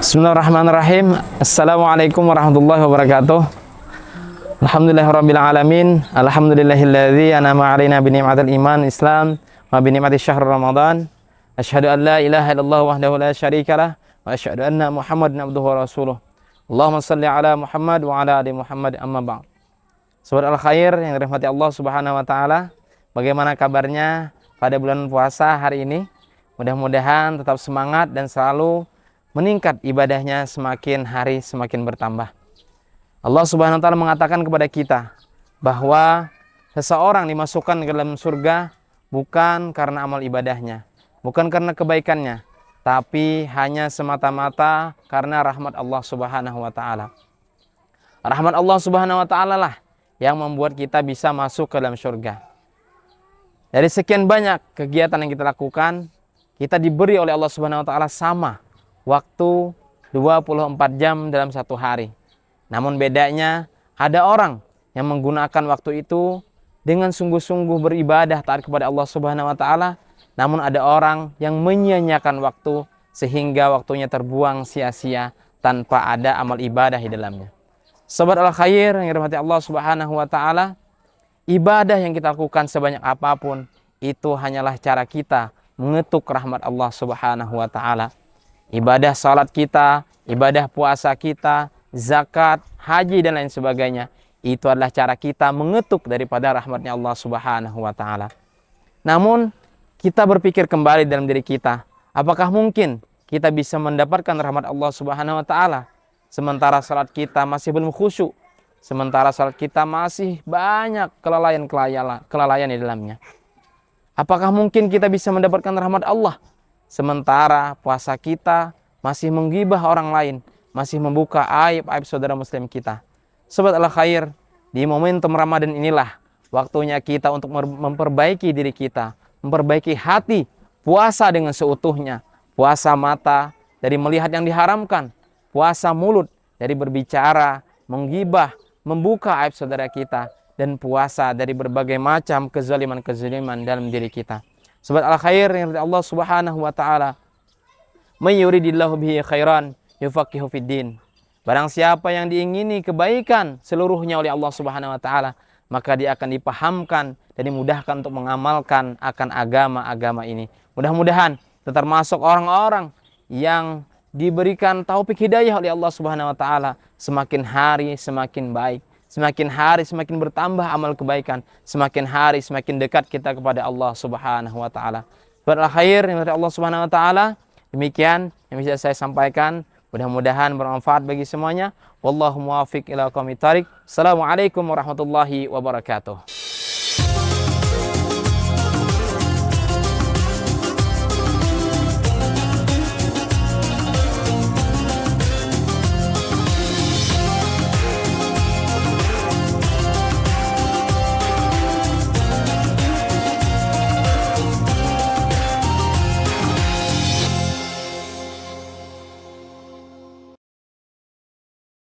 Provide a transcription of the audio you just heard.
Bismillahirrahmanirrahim. Assalamualaikum warahmatullahi wabarakatuh. Alhamdulillahirrabbilalamin. Alhamdulillahilladzi an'ama alaina bi ni'matil iman Islam wa bi ni'mati syahr Ramadan. Asyhadu an la ilaha illallah wahdahu la syarikalah wa asyhadu anna Muhammadan abduhu wa rasuluh. Allahumma shalli ala Muhammad wa ala ali Muhammad, amma ba'd. Sobat Al-Khair yang dirahmati Allah Subhanahu wa taala, bagaimana kabarnya pada bulan puasa hari ini? Mudah-mudahan tetap semangat dan selalu meningkat ibadahnya, semakin hari semakin bertambah. Allah Subhanahu wa taala mengatakan kepada kita bahwa seseorang dimasukkan ke dalam surga bukan karena amal ibadahnya, bukan karena kebaikannya, tapi hanya semata-mata karena rahmat Allah Subhanahu wa taala. Rahmat Allah Subhanahu wa taala lah yang membuat kita bisa masuk ke dalam surga. Dari sekian banyak kegiatan yang kita lakukan, kita diberi oleh Allah Subhanahu wa taala sama waktu 24 jam dalam satu hari. Namun bedanya, ada orang yang menggunakan waktu itu dengan sungguh-sungguh beribadah taat kepada Allah Subhanahu wa taala, namun ada orang yang menyia-nyiakan waktu sehingga waktunya terbuang sia-sia tanpa ada amal ibadah di dalamnya. Sobat Al-Khair yang dirahmati Allah Subhanahu wa taala, ibadah yang kita lakukan sebanyak apapun itu hanyalah cara kita mengetuk rahmat Allah Subhanahu wa taala. Ibadah salat kita, ibadah puasa kita, zakat, haji dan lain sebagainya, itu adalah cara kita mengetuk daripada rahmatnya Allah Subhanahu wa taala. Namun kita berpikir kembali dalam diri kita, apakah mungkin kita bisa mendapatkan rahmat Allah Subhanahu wa taala sementara salat kita masih belum khusyuk, sementara salat kita masih banyak kelalaian di dalamnya? Apakah mungkin kita bisa mendapatkan rahmat Allah sementara puasa kita masih menggibah orang lain, masih membuka aib-aib saudara muslim kita? Sobat Al-Khair, di momentum Ramadan inilah waktunya kita untuk memperbaiki diri kita, memperbaiki hati, puasa dengan seutuhnya, puasa mata dari melihat yang diharamkan, puasa mulut dari berbicara, menggibah, membuka aib saudara kita, dan puasa dari berbagai macam kezaliman-kezaliman dalam diri kita. Sobat Al-Khair yang Allah Subhanahu wa taala, may yuridillahu bihi khairan yufaqihu fiddin. Barang siapa yang diingini kebaikan seluruhnya oleh Allah Subhanahu wa taala, maka dia akan dipahamkan dan dimudahkan untuk mengamalkan akan agama-agama ini. Mudah-mudahan kita termasuk orang-orang yang diberikan taufik hidayah oleh Allah Subhanahu wa taala, semakin hari semakin baik, semakin hari semakin bertambah amal kebaikan, semakin hari semakin dekat kita kepada Allah Subhanahu wa taala. Al-Khair yang dari Allah Subhanahu wa taala, demikian yang bisa saya sampaikan. Mudah-mudahan bermanfaat bagi semuanya. Wallahu muwaffiq ila aqwamit thariq. Assalamualaikum warahmatullahi wabarakatuh.